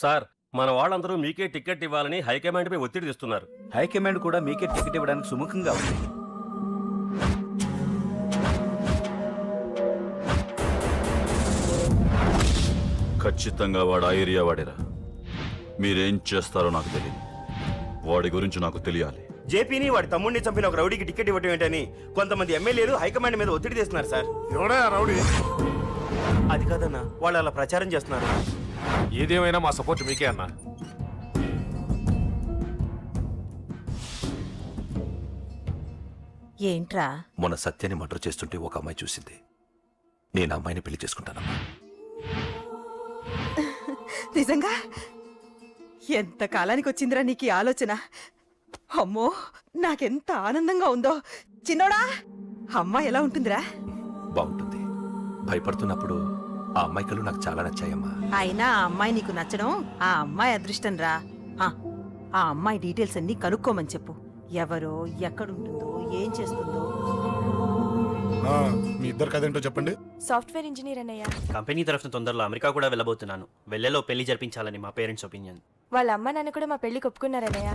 Sir మన వాళ్ళందరూ మీకే టికెట్ ఇవ్వాలని హైకమాండ్ పై ఒత్తిడి తెస్తున్నారు. హైకమాండ్ కూడా మీకే టికెట్ ఇవ్వడానికి సుముఖంగా ఉంది. ఖచ్చితంగా వాడు ఆ ఏరియా వాడేరా. మీరేం చేస్తారో నాకు తెలియదు. వాడి గురించి నాకు తెలియాలి. జేపీని వాడి తమ్ముడిని చంపిన ఒక రౌడీకి టికెట్ ఇవ్వటం ఏంటని కొంతమంది ఎమ్మెల్యేలు హైకమాండ్ మీద ఒత్తిడి తెస్తున్నారు సార్. ఎవడా రౌడీ? అది కాదన్నా, వాళ్ళు అలా ప్రచారం చేస్తున్నారు. ఏదేమైనా మా సపోర్ట్ మీకే అన్నా. ఏంట్రా? మొన్న సత్యాన్ని మర్డర్ చేస్తుంటే ఒక అమ్మాయి చూసింది. నేను అమ్మాయిని పెళ్లి చేసుకుంటానమ్మా. నిజంగా? ఎంత కాలానికి వచ్చిందిరా నీకు ఈ ఆలోచన? అమ్మో, నాకెంత ఆనందంగా ఉందో. చిన్నోడా, అమ్మ ఎలా ఉంటుందిరా? బాగుంటుంది. భయపడుతున్నప్పుడు ఆ అమ్మాయి కళ్ళు నాకు చాలా నచ్చాయమ్మా. అయినా ఆ అమ్మాయి నీకు నచ్చడం ఆ అమ్మాయి అదృష్టం రా. ఆ అమ్మాయి డీటెయిల్స్ అన్ని కనుక్కోమని చెప్పు. ఎవరో, ఎక్కడుంటుందో, ఏం చేస్తుందో. మీ ఇద్దరు కదేంటో చెప్పండి. సాఫ్ట్వేర్ ఇంజనీర్ అన్నయ్య. కంపెనీ తరఫున తొందరలో అమెరికా కూడా వెళ్ళబోతున్నాను. వెళ్ళేలో పెళ్లి జరిపించాలని మా పేరెంట్స్ ఒపీనియన్. వాళ్ళ అమ్మ నాన్న కూడా మా పెళ్లికి ఒప్పుకున్నారన్నయ్య.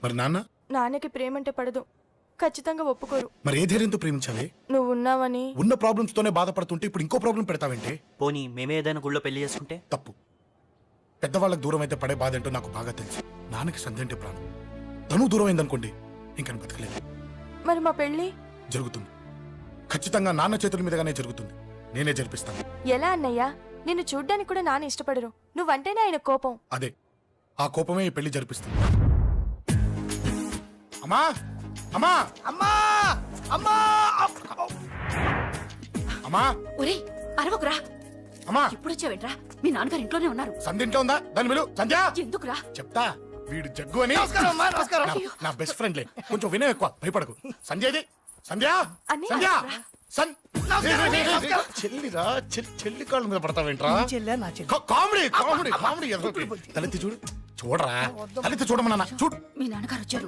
మరి నాన్న? నాన్నకి ప్రేమంటే పడదు, ఖచ్చితంగా ఒప్పుకోరు. మరి ఏ ధైర్యంతో ప్రేమించాలి? నువ్వు ఉన్నావని. ఉన్న ప్రాబ్లమ్స్ తోనే బాధపడుతుంటే ఇప్పుడు ఇంకో ప్రాబ్లం పెడతావేంటి? పోనీ మేమే ఏదైనా గుళ్ళో పెళ్లి చేసుకుంటే? తప్పు. పెద్దవాళ్ళకి దూరం అయితే పడే బాధ ఏంటో నాకు బాగా తెలుసు. నాన్నకి సంధ్య అంటే ప్రాణం. తను దూరం అయిందనుకోండి, ఇంకా బతకలేదు. మరి మా పెళ్లి జరుగుతుంది. ఖచ్చితంగా నాన్న చేతుల మీదగానే జరుగుతుంది. నేనే జరిపిస్తాను. ఎలా అన్నయ్య? నిన్ను చూడ్డానికి కూడా నాన్న ఇష్టపడరు. నువ్వంటేనే ఆయన కోపం. అదే, ఆ కోపమే ఈ పెళ్లి జరిపిస్తుంది. అమ్మా అమ్మా అమ్మా అమ్మా అమ్మా! ఒరే అరవకురా. అమ్మా! ఇప్పుడు వచ్చావేంట్రా? మీ నాన్నగారు ఇంట్లోనే ఉన్నారు. సంధ్య ఇంట్లో ఉందా? దాని విలు. సంధ్య! ఎందుకురా? చెప్తా. వీడు జగ్గు అని నా బెస్ట్ ఫ్రెండ్లే. కొంచెం వినయం ఎక్కువ, భయపడకు. సంధ్యది. సంధ్య! సంధ్య! చెల్లిరా, చెల్లి కాళ్ళ మీద పడతావేంట్రా? Comedy comedy comedy. తలెత్తి చూడు. చూడరా, తలెత్తి చూడమన్నా. చూడు, మీ నాన్నగారు వచ్చారు.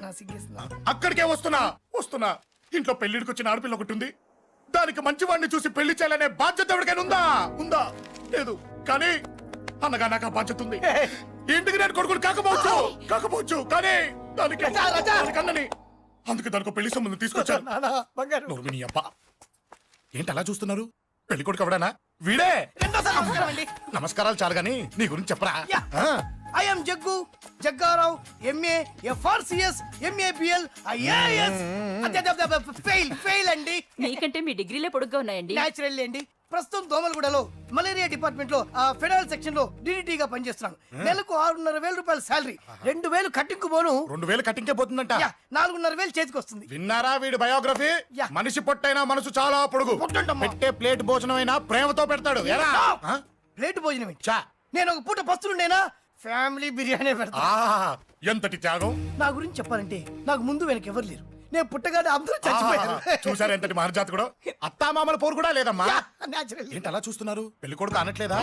అక్కడికే వస్తున్నా వస్తున్నా. ఇంట్లో పెళ్లిడికి వచ్చిన ఆడపిల్ల ఒకటి ఉంది. దానికి మంచివాడిని చూసి పెళ్లి చేయాలనే బాధ్యత ఎవరికైనా ఉందా? ఉందా? లేదు. కానీ అన్నగా నాకు ఆ బాధ్యత ఉంది. ఇంటికి నేను కొడుకుని కాకపోవచ్చు కానీ దానికి అన్నని. అందుకే దానికి పెళ్లి సంబంధం తీసుకొచ్చాను. నోర్మిని అబ్బా, ఏంటి అలా చూస్తున్నారు? పెళ్లి కొడుకు ఎవడానా? వీడే. నమస్కారాలు చాలు గాని నీ గురించి చెప్పరా. I'm Jaggu Jaggarao, MA FRCS, MABL, IAS. Fail అండి. మీకంటే మీ డిగ్రీలే పొడుగ్గా ఉన్నాయండి. న్యాచురల్ అండి. ప్రస్తుతం దోమలగూడలో మలేరియా డిపార్ట్మెంట్ లో ఫెడరల్ సెక్షన్ లో DDT గా పనిచేస్తున్నాను. నెలకు 6,500 రూపాయల శాలరీ, 2,000 కట్టింగ్ పోను. 2,000 కట్టింకే పోతుందంట. 4,500 చేతికి వస్తుంది. విన్నారా వీడి బయోగ్రఫీ? మనిషి పొట్టైనా మనసు చాలా పొడుగు. పెట్టే ప్లేట్ భోజనం అయినా ప్రేమతో పెడతాడు. ప్లేట్ భోజనం ఏంటి? నేను ఒక పూట పస్తులుండేనా? ఫ్యామిలీ బిర్యానీ పెడతా. ఎంతటి త్యాగం! నా గురించి చెప్పాలంటే నాకు ముందు వెనక ఎవరు లేరు. నేను పుట్టగానే అందరూ చచ్చిపోయారు. చూసారు ఎంతటి మహర్జాత్ కూడా. అత్తామామల పోరు కూడా లేదమ్మా. న్యాచురల్. ఏంటి అలా చూస్తున్నారు? పెళ్లి కొడుకు అనట్లేదా?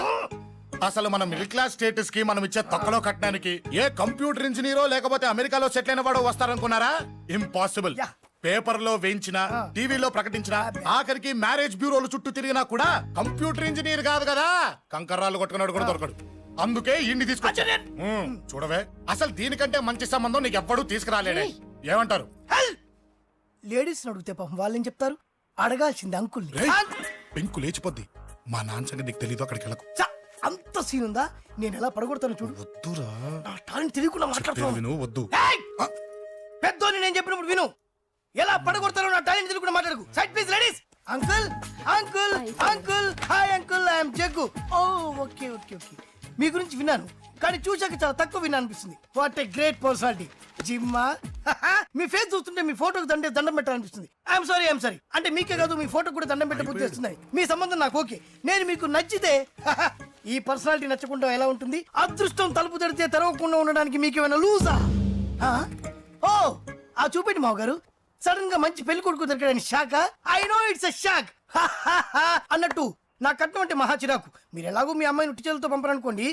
అసలు మన మిడిల్ క్లాస్ స్టేటస్ కి మనం ఇచ్చే తక్కువలో కట్టడానికి ఏ కంప్యూటర్ ఇంజనీరో లేకపోతే అమెరికాలో సెటిల్ అయిన వాడు వస్తారనుకున్నారా? ఇంపాసిబుల్. పేపర్ లో వేయించిన, టీవీలో ప్రకటించిన, ఆఖరికి మ్యారేజ్ బ్యూరోలు చుట్టూ తిరిగినా కూడా కంప్యూటర్ ఇంజనీర్ కాదు కదా, కంకర్రాలు కొట్టుకున్నాడు కూడా దొరకడు. అందుకే ఇండి తీసుకొచ్చా. చూడవే, అసలు దీనికంటే మంచి సంబంధం నీకు ఎవ్వడూ తీసుకురాలేడే. ఏమంటారు? లేడీస్ అడిగితే పాపం వాళ్ళేం చెప్తారు? అడగాల్సింది అంకుల్. పెంకు లేచిపోద్ది. మా నాన్న సంగతి నీకు తెలీదు. అక్కడికి వెళ్ళకు. అంత సీన్ ఉందా? నేను ఎలా పడగొడతాను చూడు. వద్దురా, నా టాలెంట్ తెలియకుండా మాట్లాడుతున్నాను. వద్దు. పెద్దోని నేను చెప్పినప్పుడు విను. ఎలా పడగొడతారో నా టాలెంట్ తెలియకుండా మాట్లాడకు. Side please ladies. Uncle uncle uncle, hi uncle, I'm Jaggu. Oh okay okay okay. మీ గురించి విన్నాను కానీ చూశాక చాలా తక్కువ విన్నా అనిపిస్తుంది. What a great personality. జిమ్మా, మీ ఫేస్ చూస్తుంటే మీ ఫోటోకి దండం పెట్టాలనిపిస్తుంది. ఐఎమ్ సారీ అంటే మీకే కాదు, మీ ఫోటో కూడా దండం పెట్టే బుద్ధి వస్తుంది. మీ సంబంధం నాకు ఓకే. నేను మీకు నచ్చితే ఈ పర్సనాలిటీ నచ్చకుండా ఎలా ఉంటుంది? అదృష్టం తలుపు తెరితే తెరవకుండా ఉండడానికి మీకేమైనా లూజా? ఓ ఆ చూపెట్టి మావ గారు. సడన్ గా మంచి పెళ్లి కొడుకు దొరికాడని shock. I know it's a shock అన్నట్టు నా కట్నం అంటే మహా చిరాకు. మీరు ఎలాగో మీ అమ్మాయిని ఉట్టి చేతులతో పంపరనుకోండి,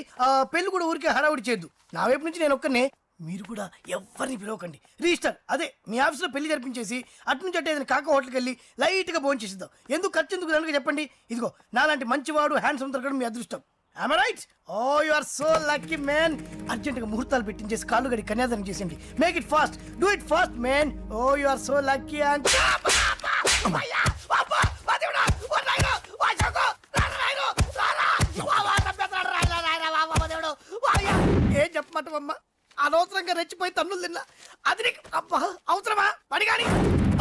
పెళ్లి కూడా ఊరికే హడావుడి చేయొద్దు. నా వైపు నుంచి నేను ఒక్కనే. మీరు కూడా ఎవరిని పిలవకండి. రిజిస్టర్ అదే మీ ఆఫీస్లో పెళ్లి జరిపించేసి అటు నుంచి అంటే ఏదైనా కాక హోటల్కి వెళ్ళి లైట్గా భోజనం చేసిద్దాం. ఎందుకు ఖర్చు ఎందుకు దానికి చెప్పండి. ఇదిగో నాలాంటి మంచివాడు హ్యాండ్సమ్ దొరకడం మీ అదృష్టం. Am I right? Oh, you are so lucky, man. Urgent గా ముహూర్తాలు పెట్టించేసి కాళ్ళు గడి కన్యాదానం చేసింది. Make it fast, do it fast, man. Oh, you are so lucky. ఏం చెప్పమంటావమ్మా? అనవసరంగా రెచ్చిపోయి తన్నులు తిన్నా. అది నీకు అబ్బా అవసరమా? పడి కానీ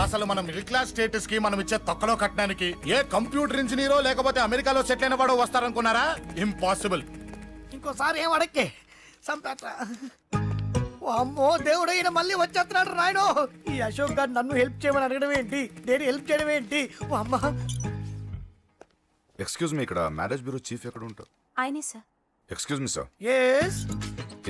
అసలు మనం మిడిల్ క్లాస్ స్టేటస్ కి మనం ఇచ్చే తొక్కలో కట్టడానికి ఏ కంప్యూటర్ ఇంజనీరో లేకపోతే అమెరికాలో సెటిల్ అయిన వాడు వస్తారనుకున్నారా? ఇంపాసిబుల్. ఇంకోసారి ఏం అడక్కే సంపేట. అమ్మో దేవుడు, ఈయన మళ్ళీ వచ్చేస్తున్నాడు రాయడు. ఈ అశోక్ గారు నన్ను హెల్ప్ చేయమని అడగడం ఏంటి, నేను హెల్ప్ చేయడం ఏంటి? ఓ అమ్మా. ఎక్స్క్యూజ్ మీ, ఇక్కడ మ్యారేజ్ బ్యూరో చీఫ్ ఎక్కడ ఉంటారు? ఆయనే sir. Excuse me sir, yes.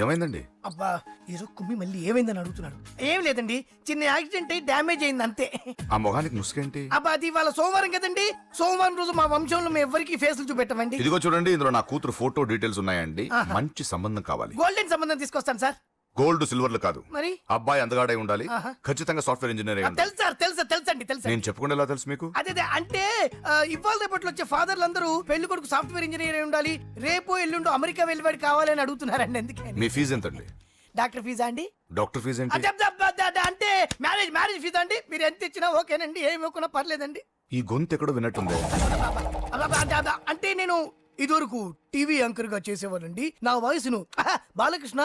ఏమైందండి? అబ్బా ఏదో కుమ్మి మళ్ళీ ఏమైందని అడుగుతున్నాడు. ఏం లేదండి, చిన్న యాక్సిడెంట్ అయి డ్యామేజ్ అయింది అంతే. ఆ మొహానికి ముసుకేంటి? అబ్బా అది ఇవాళ సోమవారం కదండి. సోమవారం రోజు మా వంశంలో మేము ఎవరికి ఫేసులు చూపెట్టమండి. ఇదిగో చూడండి, ఇందులో నా కూతురు ఫోటో డీటెయిల్స్ ఉన్నాయండి. మంచి సంబంధం కావాలి. గోల్డెన్ సంబంధం తీసుకొస్తాను సార్. గోల్డ్ సిల్వర్లు కాదు, మరి అబ్బాయి అందగాడై ఉండాలి. ఖచ్చితంగా సాఫ్ట్వేర్ ఇంజనీర్ అయి ఉండాలి. తెలుసు సార్, తెలుసండి తెలుసండి. నేను చెప్పకుండా ఎలా తెలుసు మీకు? అదే అంటే ఇవాళ రేపట్లో వచ్చే ఫాదర్లు అందరూ పెళ్లి కొడుకు సాఫ్ట్వేర్ ఇంజనీర్ అయి ఉండాలి, రేపు ఎల్లుండు అమెరికా వెళ్ళివాడు కావాలని అడుగుతున్నారండి. ఎందుకని? మీ ఫీజు ఎంతండి? డాక్టర్ ఫీజా అండి? డాక్టర్ ఫీజు ఏంటి? అంటే మ్యారేజ్ ఫీజా అండి. మీరు ఎంత ఇచ్చినా ఓకేనండి, ఏమి ఇవ్వకున్నా పర్లేదండి. ఈ గొంతు ఎక్కడో విన్నట్టుంది. అంటే నేను ఇదివరకు టీవీ యాంకర్ గా చేసేవాడండి. నా వయసును బాలకృష్ణ,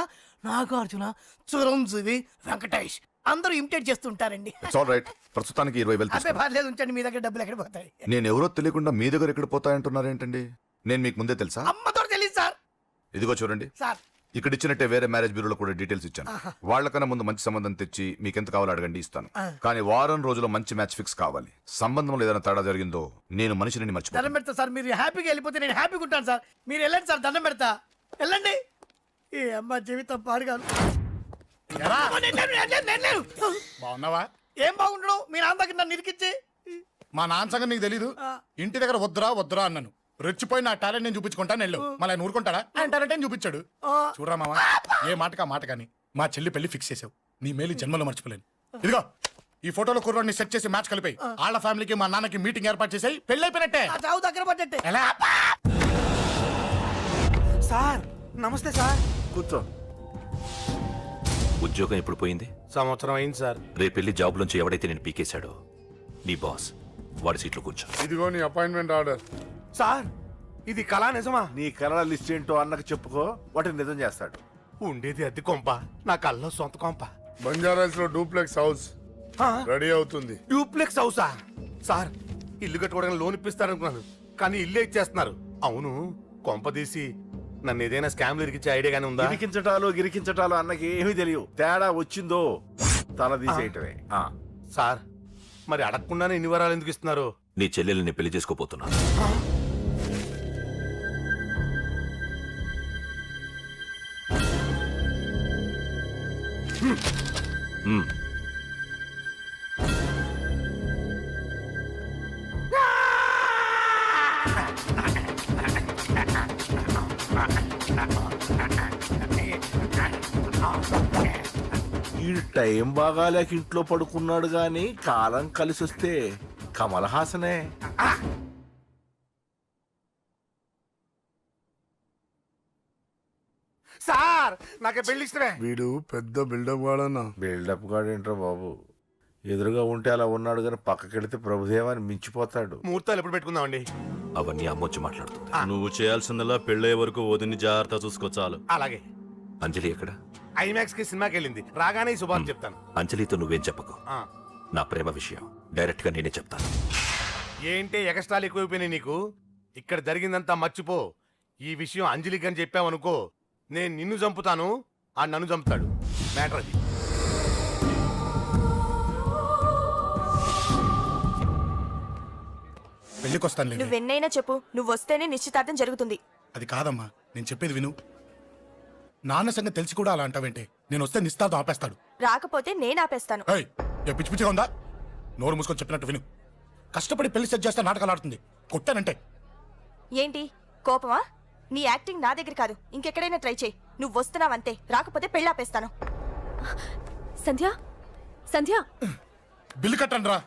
నాగార్జున, చిరంజీవి, వెంకటేష్ అందరూ ఇమిటేట్ చేస్తుంటారండి. It's all right. ప్రస్తుతానికి 20,000 అబ్బే తీసుకోండి. పర్లేదు, ఉంచండి. మీ దగ్గర డబ్బులు ఎక్కడ పోతాయి? నేను ఎవరో తెలియకుండా మీ దగ్గర ఎక్కడ పోతాయంటున్నారు ఏంటండి? నేను మీకు ముందే తెలుసా? అమ్మతో తెలియదు సార్. ఇదిగో చూడండి, సార్ ఇక్కడ ఇచ్చినట్టే వేరే మ్యారేజ్ బ్యూరోలో కూడా డీటెయిల్స్ ఇచ్చాను. వాళ్ళకన్నా ముందు మంచి సంబంధం తెచ్చి మీకు ఎంత కావాలో అడగండి, ఇస్తాను. కానీ వారం రోజుల్లో మంచి మ్యాచ్ ఫిక్స్ కావాలి. సంబంధంలో ఏదైనా తేడా జరిగిందో నేను మనిషిని మర్చిపోతాను. దండం పెడతా సార్. మీరు హ్యాపీగా వెళ్ళిపోతే నేను హ్యాపీగా ఉంటాను సార్. మీరు వెళ్ళండి సార్, దండం పెడతా. వెళ్ళండి. ఈ అమ్మ జీవితం పాడుగాను. ఎరా, నేను లేను. బాగున్నావా? ఏం బాగుండడం? మీ నాన్న దగ్గర నన్ను ఇరికిచ్చి. మా నాన్న సంగతి నీకు తెలీదు. ఇంటి దగ్గర వద్దురా అన్నాను. రెచ్చిపోయి నా టాలెంట్ నేను చూపించుకుంటాను వెళ్ళు. మళ్ళీ ఆయన ఊరుకుంటాడా? ఆయన టాలెంట్ అని చూపించాడు. చూడరా మావా, ఏ మాటకా మాట కానీ మా చెల్లి పెళ్లి ఫిక్స్ చేసావు. నీ మేలు జన్మలో మర్చిపోలేను. ఇదిగో ఈ ఫోటోలో కుర్రాన్ని సెట్ చేసి మ్యాచ్ కలిపాయి. వాళ్ళ ఫ్యామిలీకి మా నాన్నకి మీటింగ్ ఏర్పాటు చేసాయి. పెళ్లి అయిపోయినట్టే. ఆ చావు దగ్గర పడ్డట్టే. ఎలా? సార్ నమస్తే సార్. కూర్చో. ఉద్యోగం ఎప్పుడు పోయింది? సంవత్సరం అయింది సార్. రేపెళ్ళి జాబ్ నుంచి ఎవడైతే నేను పీకేశాడో నీ బాస్ వాడి సీట్లో కూర్చో. ఇదిగో నీ అపాయింట్మెంట్ ఆర్డర్. సార్ ఇది కళా నిజమా? నీ కళ లిస్ట్ ఏంటో అన్నకు చెప్పుకో, వాటిని నిజం చేస్తాడు. ఉండేది అద్దె కొంప, నా కళ్ళలో సొంత కొంప. బంజారాస్ లో డూప్లెక్స్ హౌస్ రెడీ అవుతుంది. డూప్లెక్స్ హౌసా? సార్ ఇల్లు కట్టుకోవడానికి లోన్ ఇప్పిస్తారనుకున్నాను, కానీ ఇల్లే ఇచ్చేస్తున్నారు. అవును, కొంప తీసి నన్ను ఏదైనా స్కామ్ ఇరికించే ఐడియా గానీ ఉందా? గిరికించటాలు అన్నకి ఏమీ తెలియవు. తేడా వచ్చిందో తల తీసేయటమే. సార్ మరి అడగకుండానే ఇన్ని వరాలు ఎందుకు ఇస్తున్నారు? నీ చెల్లెల్ని పెళ్లి చేసుకోపోతున్నాను. ఈ టైం బాగాలేక ఇంట్లో పడుకున్నాడు గాని కాలం కలిసి వస్తే కమల్ హాసనే. సార్ నాకే పెళ్లి ఇష్టమే. వీడు పెద్ద బిల్డప్ గాడన్నా. బిల్డప్ గాడేంట్రా బాబు, ఎదురుగా ఉంటే అలా ఉన్నాడు గాని పక్కకెడితే ప్రభుదేవాన్ని మించిపోతాడు. ముహూర్తాలు ఎప్పుడు పెట్టుకుందామండి? అవన్నీ అమ్మొచ్చి మాట్లాడుతుంది. నువ్వు చేయాల్సిందల్లా పెళ్ళే వరకు వదిని జాగ్రత్త చూసుకో చాలు. అలాగే. అంజలి ఎక్కడ? ఐమాక్స్ కి సినిమాకి వెళ్ళింది, రాగానే శుభాన్ని చెప్తాను. అంజలితో నువ్వేం చెప్పకు. నా ప్రేమ విషయం డైరెక్ట్ గా నేనే చెప్తాను. ఏంటి ఎక్స్ట్రాలు ఎక్కువైపోయినాయి నీకు? ఇక్కడ జరిగిందంతా మర్చిపో. ఈ విషయం అంజలికి అని చెప్పావనుకో, నేను నిన్ను చంపుతాను, ఆ నన్ను చంపుతాడు. మ్యాటర్ అది. పెళ్లికొస్తాను. నువ్వెన్నైనా చెప్పు, నువ్వు వస్తేనే నిశ్చితార్థం జరుగుతుంది. అది కాదమ్మా, నేను చెప్పేది విను. నాన్న సంగతి తెలిసి కూడా అలా అంటావేంటే? నేను వస్తే నిస్తాతో ఆపేస్తాడు. రాకపోతే నేను ఆపేస్తాను. ఏయ్, ఏ పిచ్చి పిచ్చిగా ఉందా? నోరు మూసుకొని చెప్పినట్టు విను. కష్టపడి పెళ్లి సెట్ చేస్తే నాటకాలు ఆడుతుంది. కొట్టానంటే ఏంటి కోపమా? నీ యాక్టింగ్ నా దగ్గర కాదు, ఇంకెక్కడైనా ట్రై చేయి. నువ్వు వస్తున్నావంతే, రాకపోతే పెళ్ళాపేస్తాను. సంధ్య, సంధ్య, బిల్లు కట్టండి రా.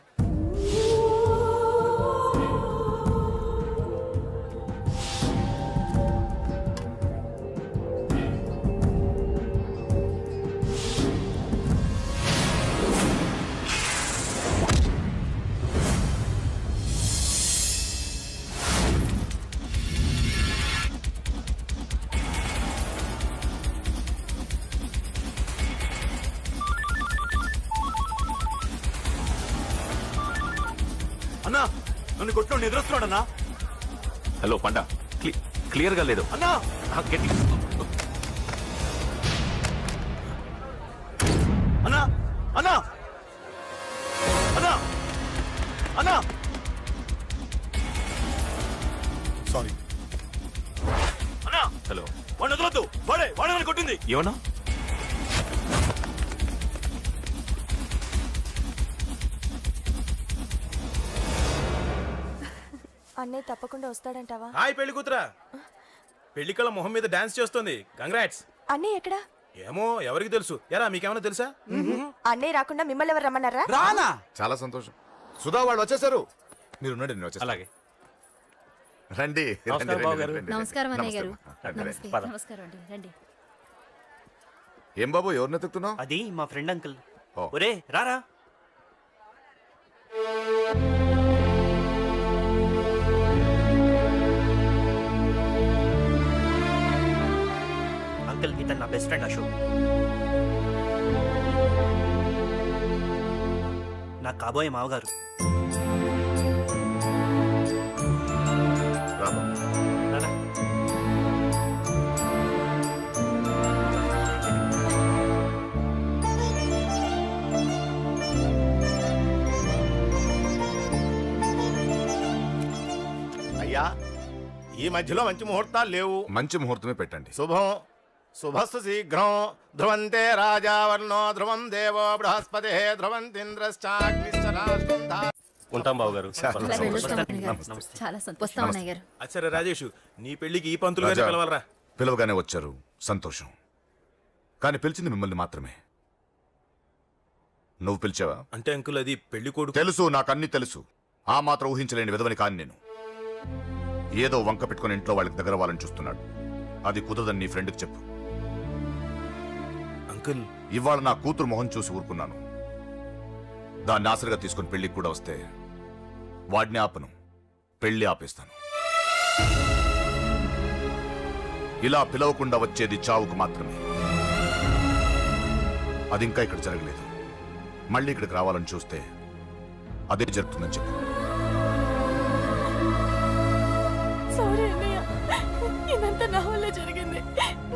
నన్ను కొట్టు నిద్రస్తున్నాడన్నా. హలో పండ, క్లియర్ గా లేదు అన్నా గట్టి. అన్నా అన్నా అన్నా అన్నా సారీ. అన్నా హలో వాడిని వదలొద్దు. వాడే నన్ను కొట్టింది. ఏమన్నా? అన్నయ్య తప్పకుండా వస్తాడంటావా? హాయ్ పెళ్లి కూతురా. పెళ్లి కళ మొహం మీద డాన్స్ చేస్తుంది. కంగ్రాట్స్. అన్నయ్య ఎక్కడా? ఏమో ఎవరికి తెలుసు. ఎరా మీకేమైనా తెలుసా? అన్నయ్య రాకుండా మిమ్మల్ని ఎవరు రమ్మన్నారా? రానా? చాలా సంతోషం. సుధా వాళ్ళు వచ్చేసారు. మీరు ఉండండి, నేను వచ్చేస్తాను. అలాగే. రండి నమస్కారం, రండి, బాబు రండి, గారు. రండి. నమస్కారం అన్నయ్య గారు. రండి, రండి. నమస్తే. పద. నమస్కారం అండి, రండి. ఏం బాబు ఎవరిని ఎత్తుకుతున్నావు? అది మా ఫ్రెండ్ అంకుల్. ఓ. ఒరే రారా. అంకుల్ ఇతను నా బెస్ట్ ఫ్రెండ్ అశోక్. నా కాబోయే మావగారు. రా బాబు. రారా. అయ్యా ఈ మధ్యలో మంచి ముహూర్తాలు లేవు. మంచి ముహూర్తమే పెట్టండి. శుభం శుభస్సు శీఘ్రం. ధ్రువంతే రాజావర్ణో ధ్రువం దేవో బృహస్పతి ధ్రువంతింద్రశ్చాగ్నిశ్చరాష్ట్రం ధా. ఉంటాం బాబు గారు. ఇలా వెళ్ళొస్తాం అన్నయ్య గారు. నమస్తే. చాలా సంతోషం అన్నయ్య గారు. అచ్చరే రాజేష్, నీ పెళ్లికి ఈ పంతులు గారిని రాజా, పిలవాలరా. పిలవగానే వచ్చారు, సంతోషం. కానీ పిలిచింది మిమ్మల్ని మాత్రమే. నువ్వు పిలిచావా? అంటే అంకుల్ అది పెళ్లి కొడుకు. తెలుసు, నాకన్నీ తెలుసు. ఆ మాత్రం ఊహించలేని విధవని కాని నేను. ఏదో వంక పెట్టుకుని ఇంట్లో వాళ్ళకి దగ్గర వాళ్ళని చూస్తున్నాడు. అది కుదరదని నీ ఫ్రెండ్కి చెప్పు. అంకుల్ ఇవాళ నా కూతురు మొహం చూసి ఊరుకున్నాను. దాన్ని ఆసరిగా తీసుకుని పెళ్లికి కూడా వస్తే వాడిని ఆపను, పెళ్లి ఆపేస్తాను. ఇలా పిలవకుండా వచ్చేది చావుకు మాత్రమే. అది ఇంకా ఇక్కడ జరగలేదు. మళ్ళీ ఇక్కడికి రావాలని చూస్తే అదే జరుగుతుందని చెప్పు. సారీ అన్నయ్య, ఇదంతా నా వల్లే జరిగింది.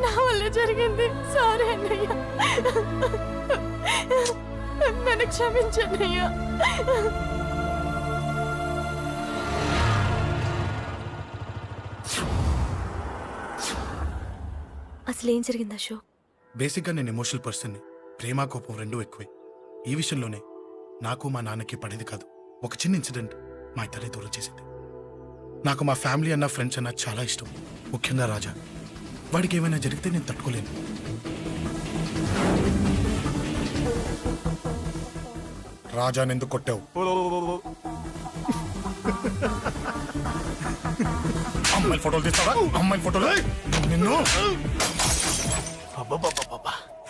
నా వల్లే జరిగింది. సారీ అన్నయ్య, నన్ను క్షమించన్నయ్య. అసలు ఏం జరిగింది అశోక్? బేసిక్గా నేను ఎమోషనల్ పర్సన్ని. ప్రేమ కోపం రెండూ ఎక్కువే. ఈ విషయంలోనే నాకు మా నాన్నకి పడేది కాదు. ఒక చిన్న ఇన్సిడెంట్ మా ఇద్దరిని దూరం చేసింది. నాకు మా ఫ్యామిలీ అన్న ఫ్రెండ్స్ అన్న చాలా ఇష్టం, ముఖ్యంగా రాజా. వాడికి ఏమైనా జరిగితే నేను తట్టుకోలేను. రాజాని ఎందుకు కొట్టావు? అమ్మాయిల ఫోటోలు తీస్తావా? అమ్మాయిల ఫోటోలు నిన్ను.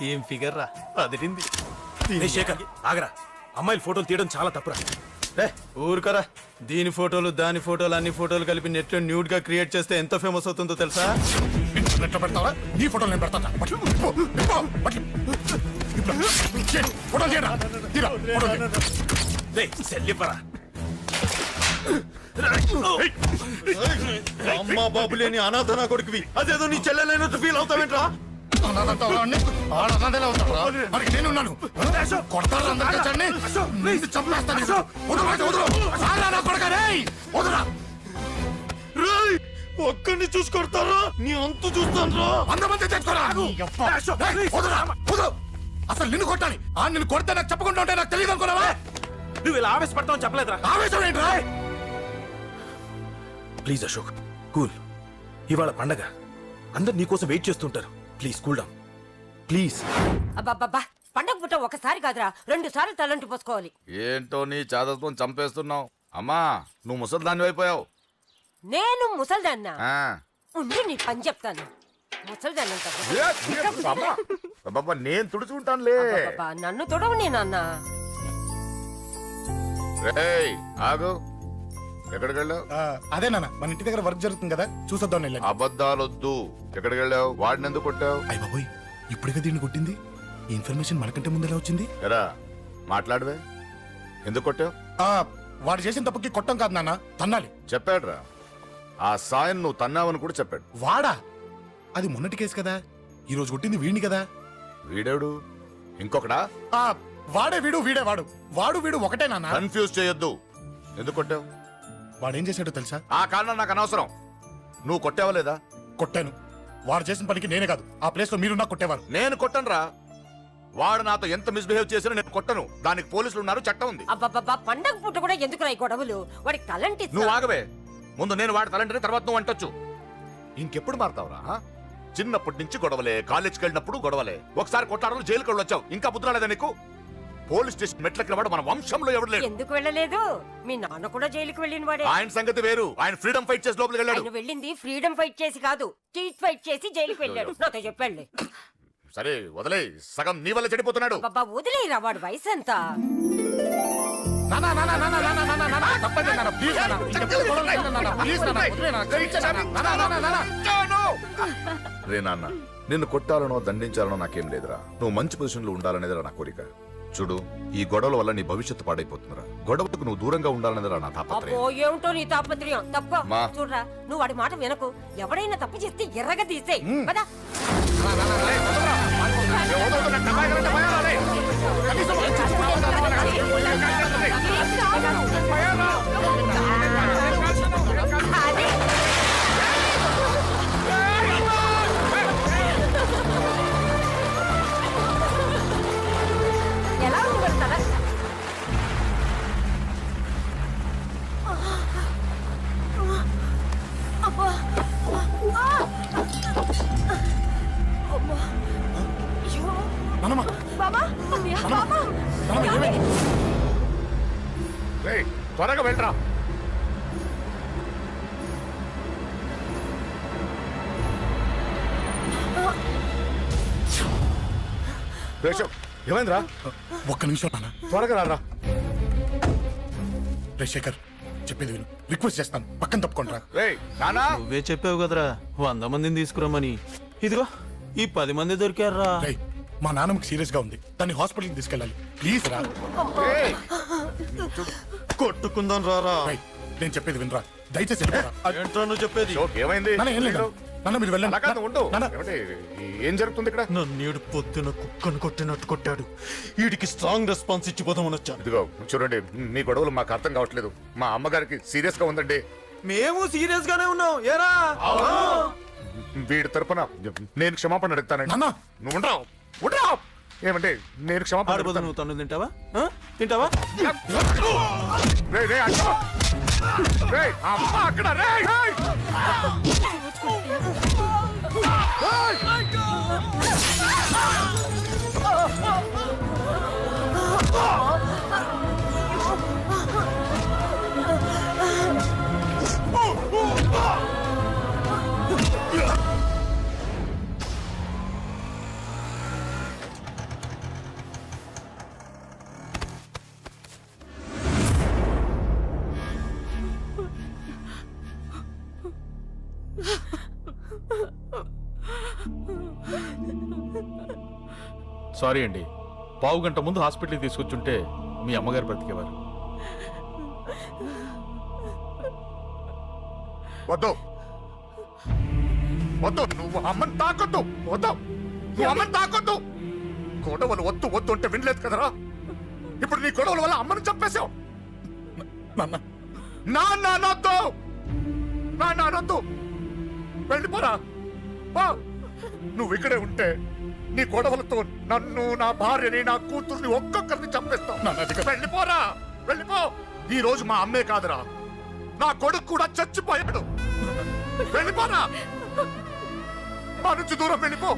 ఏం ఫిగర్ రా, అదిరింది. శేఖర్ ఆగరా, అమ్మాయిల ఫోటోలు తీయడం చాలా తప్పురా. ఊరుకరా. దీని ఫోటోలు దాని ఫోటోలు అన్ని ఫోటోలు కలిపి నెట్ లో న్యూడ్ గా క్రియేట్ చేస్తే ఎంత ఫేమస్ అవుతుందో తెలుసా? ఇంటర్నెట్ లో పెడతావా? నీ ఫోటోలు నేను పెడతా. ఫోటో చేయరా? సెల్లిపరా. అమ్మా బాబు లేని అనాథనా కొడుకువి, అదేదో నీ చెల్లెలైనట్టు ఫీల్ అవుతావేంట్రా? నేనున్నాను. కొడతారు అందరికీ చండి. చంపేస్తాను. ఒక్కడిని చూసుకొడతారా? నీ అంతు చూస్తాను. అందమంది తెచ్చుకోరా. అసలు నిన్ను కొట్టాలి. నిన్ను కొడితే నాకు చెప్పకుండా ఉంటే నాకు తెలియదు అనుకున్నావా? నువ్వు ఇలా ఆవేశపడతావు చెప్పలేదురా. ఆవేశం ఏంట్రా? Please Ashok, cool. ఇవాళ పండగ, అందరు నీకోసం వెయిట్ చేస్తుంటారు. Please cool down, please. అబ్బబ్బబ్బా, పండగ పుట్ట ఒకసారి కాదురా, 2 సార్లు తలంటి పోసుకోవాలి. ఏంటో నీ చాదత్వం చంపేస్తున్నావు. అమ్మా, నువ్వు ముసలి దాన్ని అయిపోయావు. నేను ముసల్దాన్నా? ఉండి నీ పని చెప్తాను. ముసల్దాన్నంత నేను తుడుచుకుంటానులే. నన్ను తొడవు నేనన్నా. రేయ్, ఆగు. ఎక్కడికి వెళ్ళావు? అదే నాన్న, మన ఇంటి దగ్గర వర్క్ జరుగుతుంది కదా, చూసొద్దాం వెళ్ళాను. అబద్ధాలొద్దు. ఎక్కడికి వెళ్ళావు? వాడిని ఎందుకు కొట్టావు? అయ్య బాబోయ్, ఇప్పుడుగా దీన్ని కొట్టింది. ఈ ఇన్ఫర్మేషన్ మనకంటే ముందు ఎలా వచ్చింది? ఎరా, మాట్లాడవే. ఎందుకు కొట్టావు? వాడు చేసిన తప్పుకి కొట్టం కాదు నాన్న, తన్నాలి. చెప్పాడురా, ఆ సాయం నువ్వు తన్నావని కూడా చెప్పాడు. వాడా? అది మొన్నటి కేసు కదా, ఈ రోజు కొట్టింది వీడిని కదా. వీడేడు ఇంకొకడా? ఆ వాడే వీడు, వీడే వాడు. వాడు వీడు ఒకటే నాన్న. కన్ఫ్యూజ్ చేయొద్దు. ఎందుకు కొట్టావు? వాడేం చేశాడో తెలుసా? ఆ కారణం నాకు అనవసరం. నువ్వు కొట్టావా లేదా? కొట్టాను. వాడు చేసిన పనికి నేనే కాదు, ఆ ప్లేస్ లో మీరున్నా కొట్టేవారు. నేను కొట్టనురా. వాడు నాతో ఎంత మిస్బిహేవ్ చేసినా నేను కొట్టను. దానికి పోలీసులు ఉన్నారు, చట్టం ఉంది. అబ్బబ్బబ్బా, పండగ పూట కూడా ఎందుకు రాయి గొడవలు? వాడికి తలంటి నువ్వు ఆగవే. ముందు నేను వాడి తలంటే తర్వాత నువ్వు అంటొచ్చు. ఇంకెప్పుడు మారుతావురా? చిన్నప్పటి నుంచి గొడవలే, కాలేజ్కి వెళ్ళినప్పుడు గొడవలే. ఒకసారి కొట్లాడలు జైలుకి వెళ్ళి వచ్చావు, ఇంకా బుద్ధి నీకు? పోలీస్ స్టేషన్ మెట్లకి వాడు మన వంశంలో ఎవడు లేడు. ఎందుకు వెళ్ళలేదు? మీ నాన్న కూడా జైలుకి వెళ్ళిన వాడే. ఆయన సంగతి వేరు. ఆయన ఫ్రీడమ్ ఫైట్ చేసి లోపలికి వెళ్ళాడు. ఆయన వెళ్ళింది ఫ్రీడమ్ ఫైట్ చేసి కాదు, స్ట్రీట్ ఫైట్ చేసి జైలుకి వెళ్ళాడు. నాతో చెప్పండి. సరే వదిలే, సగం నీ వల్ల చెడిపోతున్నాడు. బాబా వదిలేరా, వాడు వయసు ఎంత? నాన్న, నాన్న, నాన్న, నాన్న, నాన్న, నాన్న, తప్పదే నాన్న, ప్లీజ్ నాన్న. ఇంకెప్పుడు గొడవలు చేయను నాన్న, ప్లీజ్ నాన్న, వదిలే నాన్న, క్షమించు నాన్న. నాన్న, నాన్న, నాన్న. రే నాన్న, నిన్ను కొట్టాలనో దండించాలనో నాకేం లేదురా. నువ్వు మంచి పొజిషన్ లో ఉండాలనేదిరా నా కోరిక. చూడు, ఈ గొడవల వల్ల నీ భవిష్యత్తు పాడైపోతుందిరా. గొడవకు నువ్వు దూరంగా ఉండాలనేదిరా నా తాపత్రయం. అబ్బో, ఏమిటో నీ తాపత్రయం. తప్ప మా. చూడరా, నువ్వు వాడి మాట వినకు. ఎవడైనా తప్పు చేస్తే ఎర్రగా తీసేయ్. పదా. ఎలా ఉంది మరి తల? నాన్నమ్మ, బాబా బాబా నాన్నమ్మ, ఏమైంది? రేయ్, త్వరగా వెళ్ళరా. రేషవ్, ఏమైందిరా? ఒక్క నిమిషం నాన్న. త్వరగా రారా. రే శేఖర్, చెప్పేది విను, రిక్వెస్ట్ చేస్తాను, పక్కన తప్పుకుంటా. రేయ్ నానా, నువ్వే చెప్పావు కదరా 100 మందిని తీసుకురమ్మని. ఇదిగో ఈ 10 మంది దొరికారా. రేయ్, మా నాన్నకి సీరియస్ గా ఉంది, దాన్ని హాస్పిటల్కి తీసుకెళ్ళాలి, ప్లీజ్ రా. రేయ్, కొట్టుకుందాం రారా. రేయ్, నేను చెప్పేది వినరా, దయచేసి వెళ్ళిపోరా. ఏంట్రా నువ్వు చెప్పేది? ఓకే, ఏమైంది? నాన్న, ఏం లేదు నాన్న, మీరు వెళ్ళండి. అలా కాదు, ఉండు. నాన్న, ఏమిటి, ఏం జరుగుతుంది ఇక్కడ? నన్నేడు పొద్దున కుక్కను కొట్టినట్టు కొట్టాడు. వీడికి స్ట్రాంగ్ రెస్పాన్స్ ఇచ్చిపోదామని వచ్చాను. ఇదిగో చూడండి, మీ గొడవలు మాకు అర్థం కావట్లేదు. మా అమ్మగారికి సీరియస్ గా ఉందండి. మేము సీరియస్ గానే ఉన్నాం. ఏరా వీడి తరపున నేను క్షమాపణ అడుగుతానండి. నాన్న. నువ్వు ఉండరావు, ఉండరావు. ఏమంటే నేను క్షమాపణ ఆడబోదు. అడుగుతాను. నువ్వు తను తింటావా? ఆ? తింటావా? రేయ్, రేయ్, అక్కడ. రేయ్, అమ్మ అక్కడ. రేయ్, రేయ్. సారీ అండి, పావు గంట ముందు హాస్పిటల్కి తీసుకొచ్చుంటే మీ అమ్మగారు బ్రతికేవారు. వద్దు వద్దు, నువ్వు అమ్మని తాకొద్దు. వద్దు, నువ్వు అమ్మని తాకొద్దు. గొడవలు వద్దు వద్దు అంటే వినలేదు కదరా. ఇప్పుడు నీ గొడవల వల్ల అమ్మని చంపేశావు. నాన్న, నాన్నొద్దు, నాన్నొద్దు, వెళ్ళిపోరా. పో. నువ్వు ఇక్కడే ఉంటే నీ గొడవలతో నన్ను, నా భార్యని, నా కూతుర్ని ఒక్కొక్కరిని చంపేస్తావు. వెళ్ళిపోరా, వెళ్ళిపో. ఈ రోజు మా అమ్మే కాదురా, నా కొడుకు కూడా చచ్చిపోయాడు. వెళ్ళిపోరా, మా నుంచి దూరం వెళ్ళిపో.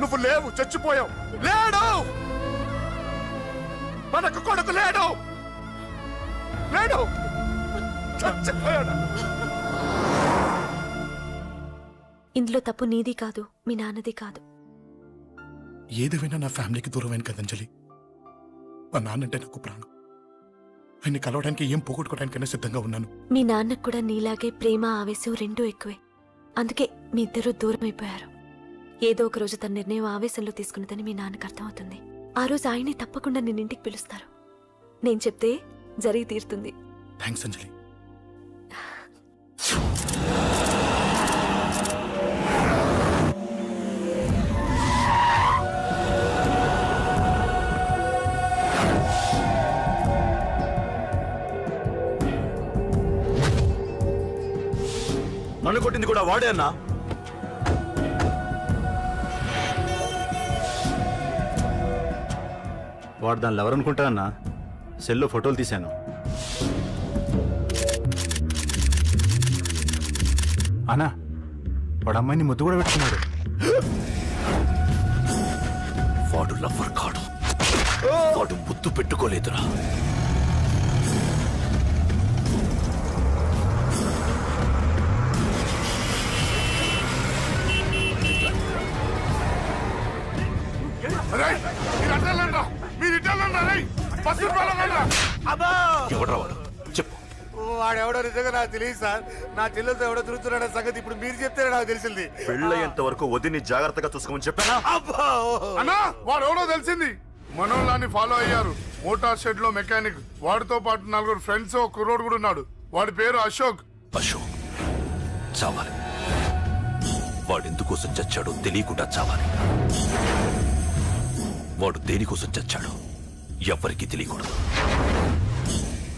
నువ్వు లేవు, చచ్చిపోయావు. లేడు, మనకు కొడుకు లేడు, లేడు, చచ్చిపోయాడు. ఇందులో తప్పు నీది కాదు, మీ నాన్నది కాదు. ఏదేమైనా నా ఫ్యామిలీకి దూరమైన కదా అంజలి. మా నాన్నంటే నాకు ప్రాణం. ఆయన్ని కలవడానికి ఏం పోగొట్టుకోవడానికైనా సిద్ధంగా ఉన్నాను. మీ నాన్నకు కూడా నీలాగే ప్రేమ, ఆవేశం రెండూ ఎక్కువే. అందుకే మీ ఇద్దరూ దూరం అయిపోయారు. ఏదో ఒక రోజు తన నిర్ణయం ఆవేశంలో తీసుకున్నదని మీ నాన్నకు అర్థమవుతుంది. ఆ రోజు ఆయనే తప్పకుండా నిన్నింటికి పిలుస్తారు. నేను చెప్తే జరిగి తీరుతుంది. థ్యాంక్స్ అంజలి. నన్ను కొట్టింది కూడా వాడే అన్నా. వాడు దానిలో ఎవరనుకుంటా అన్న సెల్లో ఫోటోలు తీశాను. అన్నా వాడు అమ్మాయిని ముద్దు కూడా పెట్టుకున్నాడు. వాడు లవ్వర్ కాడు, వాడు ముద్దు పెట్టుకోలేదురా. ఎవడ్రా వాడు? చెప్పు. వాడెవడో నిజంగా నాకు తెలియదు సార్. నా చెల్లెలతో ఎవడో తిరుగుతున్నాడో సంగతి ఇప్పుడు మీరు చెప్తే నాకు తెలిసింది. పెళ్ళయ్యేంత వరకు వదిని జాగ్రత్తగా చూసుకోమని చెప్పానా? అన్నా వాడు ఎవడో తెలిసింది. మనోళ్ళని ఫాలో అయ్యారు. మోటార్ షెడ్ లో మెకానిక్, వాడితో పాటు 4 ఫ్రెండ్స్, ఒక కుర్రోడు కూడా ఉన్నాడు. వాడి పేరు అశోక్. అశోక్ చావాలి. వాడు ఎందుకోసం చచ్చాడో తెలియకుండా చావాలి. వాడు దేనికోసం చచ్చాడో ఎవ్వరికీ తెలియకూడదు.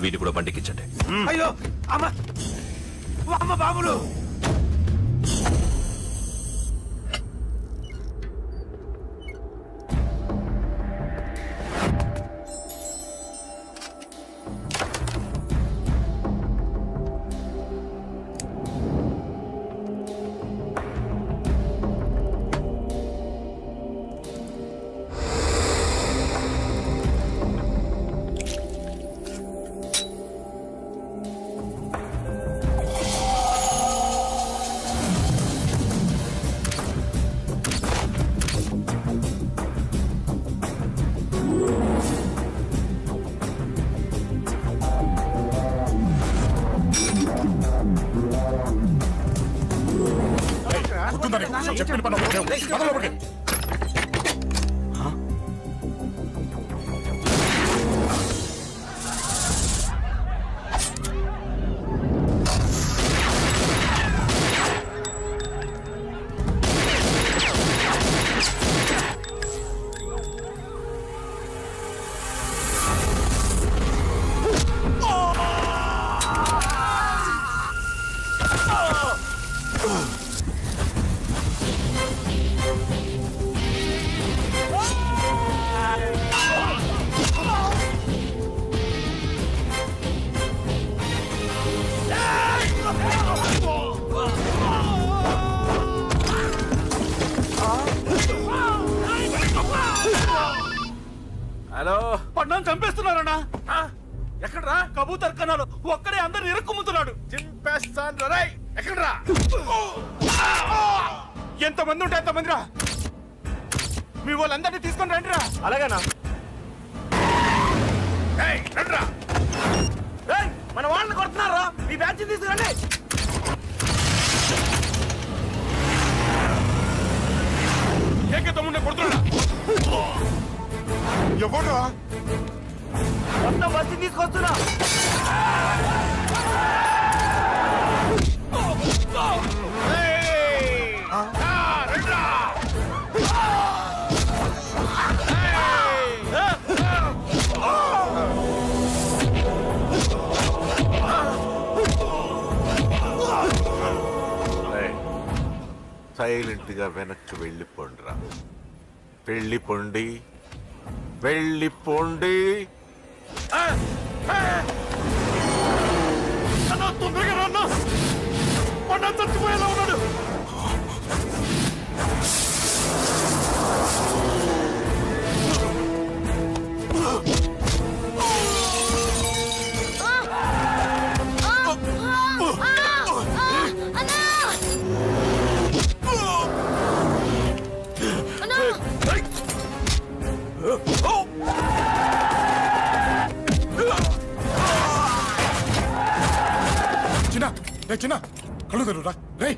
వీడిని కూడా బండికించండి. అయ్యో అమ్మ అమ్మ బాబులు. చెప్పిన పని ఒకటే. పద లోపలికి. హలో, పడ్డాను చంపేస్తున్నారన్నా. ఎక్కడ్రా? కబూతర్ కన్నాలు ఒక్కడే అందరు ఇరుక్కుమ్ముతున్నాడు. చింపేస్తాను రేయ్. ఎక్కడ్రా? ఎంతమంది ఉంటే ఎంతమంది రా. మీ వాళ్ళందరినీ తీసుకొని రండి రా. అలాగేనా? ఏయ్, రండ్రా. ఏయ్, మన వాళ్ళని కొడుతున్నారా? మీ బ్యాచ్ తీసుకురండి. ఏకతమ్ముండే కొడుతున్నా. ఎవడ్రా? మొత్తం బస్సు తీసుకొస్తున్నా. సైలెంట్ గా వెనక్కి వెళ్ళిపోండిరా. వెళ్ళిపోండి, వెళ్ళిపోండి. తొందరగా రా. పండు చచ్చిపోయేలా ఉన్నాడు. చిన్న కళ్ళు తెరురా రే.